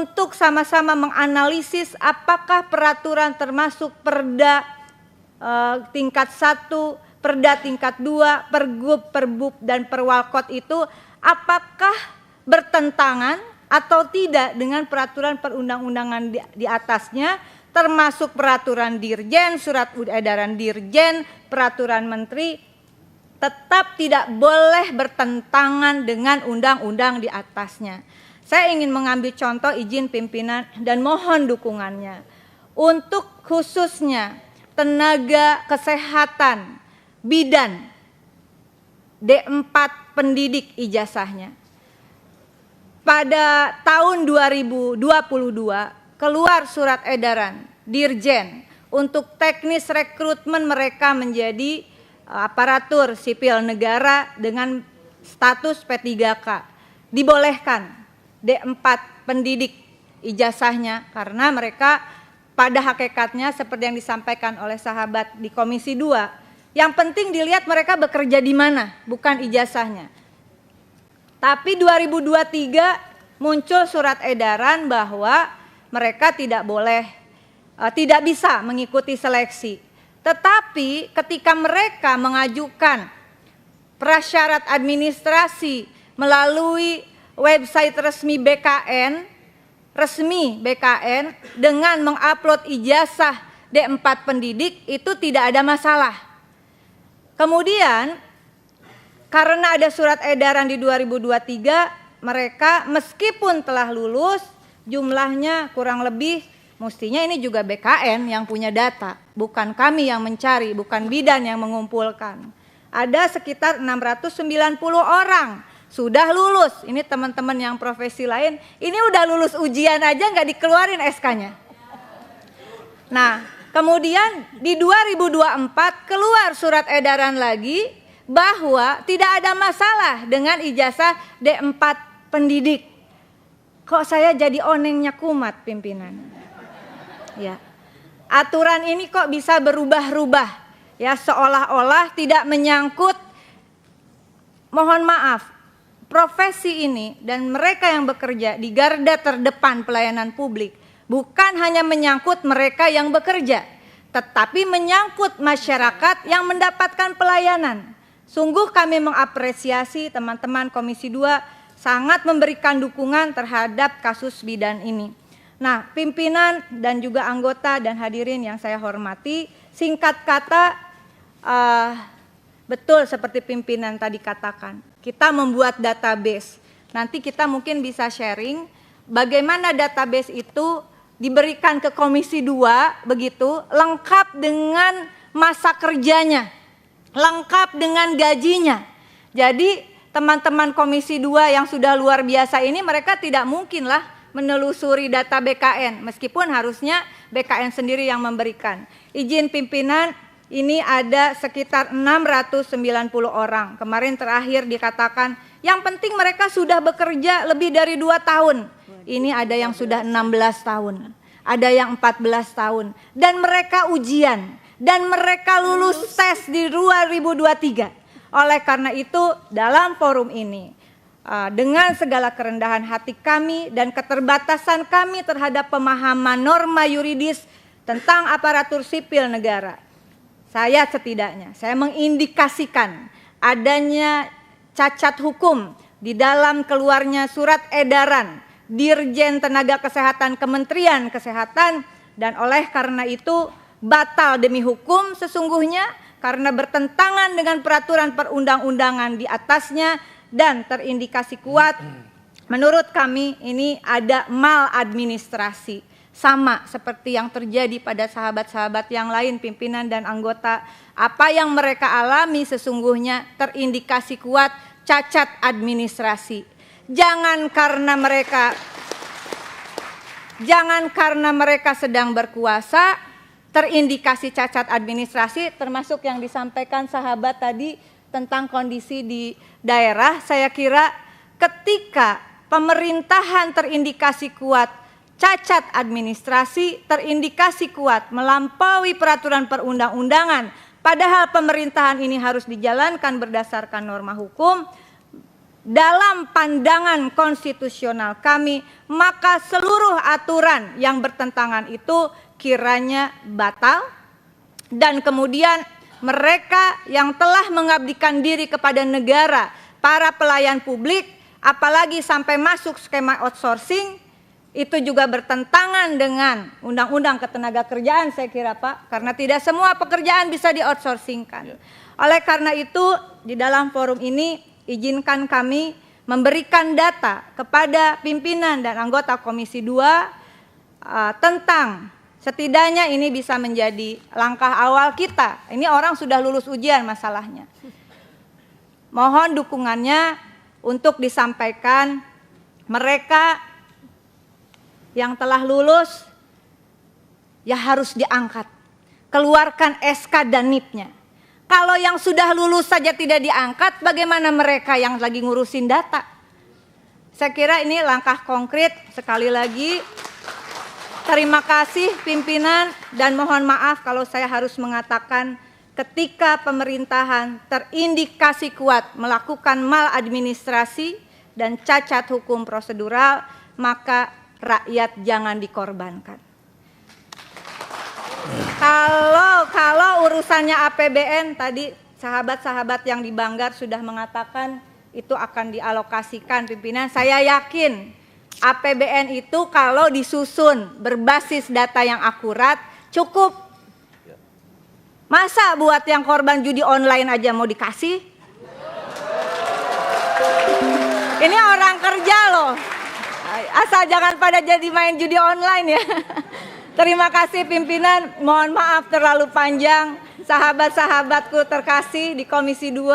untuk sama-sama menganalisis apakah peraturan termasuk Perda tingkat 1, Perda tingkat 2, Pergub, Perbub, dan Perwalkot itu apakah bertentangan atau tidak dengan peraturan perundang-undangan di atasnya, termasuk peraturan Dirjen, surat edaran Dirjen, peraturan Menteri, tetap tidak boleh bertentangan dengan undang-undang di atasnya. Saya ingin mengambil contoh, izin pimpinan dan mohon dukungannya. Untuk khususnya tenaga kesehatan bidan D4 pendidik ijazahnya. Pada tahun 2022 keluar surat edaran Dirjen untuk teknis rekrutmen mereka menjadi aparatur sipil negara dengan status P3K. Dibolehkan D4 pendidik ijazahnya karena mereka pada hakikatnya seperti yang disampaikan oleh sahabat di Komisi 2, yang penting dilihat mereka bekerja di mana, bukan ijazahnya. Tapi 2023 muncul surat edaran bahwa mereka tidak bisa mengikuti seleksi. Tetapi ketika mereka mengajukan prasyarat administrasi melalui website resmi BKN dengan mengupload ijazah D4 pendidik itu tidak ada masalah. Kemudian karena ada surat edaran di 2023, mereka meskipun telah lulus jumlahnya kurang lebih, mestinya ini juga BKN yang punya data, bukan kami yang mencari, bukan bidan yang mengumpulkan. Ada sekitar 690 orang sudah lulus. Ini teman-teman yang profesi lain, ini udah lulus ujian aja nggak dikeluarin SK-nya. Nah, kemudian di 2024 keluar surat edaran lagi bahwa tidak ada masalah dengan ijazah D4 pendidik. Kok saya jadi onengnya kumat, pimpinan? Ya. Aturan ini kok bisa berubah-ubah, ya, seolah-olah tidak menyangkut, mohon maaf, profesi ini dan mereka yang bekerja di garda terdepan pelayanan publik bukan hanya menyangkut mereka yang bekerja, tetapi menyangkut masyarakat yang mendapatkan pelayanan. Sungguh kami mengapresiasi teman-teman Komisi 2 sangat memberikan dukungan terhadap kasus bidan ini. Nah, pimpinan dan juga anggota dan hadirin yang saya hormati, singkat kata, betul seperti pimpinan tadi katakan, kita membuat database. Nanti kita mungkin bisa sharing bagaimana database itu diberikan ke Komisi 2 begitu, lengkap dengan masa kerjanya, lengkap dengan gajinya. Jadi teman-teman Komisi 2 yang sudah luar biasa ini, mereka tidak mungkinlah menelusuri data BKN, meskipun harusnya BKN sendiri yang memberikan. Izin pimpinan, ini ada sekitar 690 orang. Kemarin terakhir dikatakan, yang penting mereka sudah bekerja lebih dari 2 tahun. Ini ada yang sudah 16 tahun, ada yang 14 tahun. Dan mereka ujian, dan mereka lulus tes di 2023. Oleh karena itu, dalam forum ini, dengan segala kerendahan hati kami dan keterbatasan kami terhadap pemahaman norma yuridis tentang aparatur sipil negara, saya mengindikasikan adanya cacat hukum di dalam keluarnya surat edaran Dirjen Tenaga Kesehatan Kementerian Kesehatan, dan oleh karena itu batal demi hukum sesungguhnya karena bertentangan dengan peraturan perundang-undangan di atasnya dan terindikasi kuat. Menurut kami ini ada maladministrasi, sama seperti yang terjadi pada sahabat-sahabat yang lain, pimpinan dan anggota. Apa yang mereka alami sesungguhnya terindikasi kuat cacat administrasi. Jangan karena mereka sedang berkuasa terindikasi cacat administrasi, termasuk yang disampaikan sahabat tadi tentang kondisi di daerah. Saya kira ketika pemerintahan terindikasi kuat cacat administrasi, terindikasi kuat melampaui peraturan perundang-undangan, padahal pemerintahan ini harus dijalankan berdasarkan norma hukum, dalam pandangan konstitusional kami, maka seluruh aturan yang bertentangan itu kiranya batal, dan kemudian mereka yang telah mengabdikan diri kepada negara, para pelayan publik, apalagi sampai masuk skema outsourcing, itu juga bertentangan dengan Undang-Undang Ketenagakerjaan saya kira Pak, karena tidak semua pekerjaan bisa di-outsourcingkan. Oleh karena itu di dalam forum ini izinkan kami memberikan data kepada pimpinan dan anggota Komisi 2 tentang setidaknya ini bisa menjadi langkah awal kita. Ini orang sudah lulus ujian masalahnya. Mohon dukungannya untuk disampaikan mereka yang telah lulus ya harus diangkat. Keluarkan SK dan NIP-nya. Kalau yang sudah lulus saja tidak diangkat, bagaimana mereka yang lagi ngurusin data? Saya kira ini langkah konkret. Sekali lagi, terima kasih pimpinan dan mohon maaf kalau saya harus mengatakan ketika pemerintahan terindikasi kuat melakukan maladministrasi dan cacat hukum prosedural, maka rakyat jangan dikorbankan. Kalau urusannya APBN tadi sahabat-sahabat yang di Banggar sudah mengatakan itu akan dialokasikan pimpinan. Saya yakin APBN itu kalau disusun berbasis data yang akurat cukup. Masa buat yang korban judi online aja mau dikasih? Ini orang kerja loh. Asal jangan pada jadi main judi online ya. Terima kasih pimpinan, mohon maaf terlalu panjang. Sahabat-sahabatku terkasih di Komisi 2.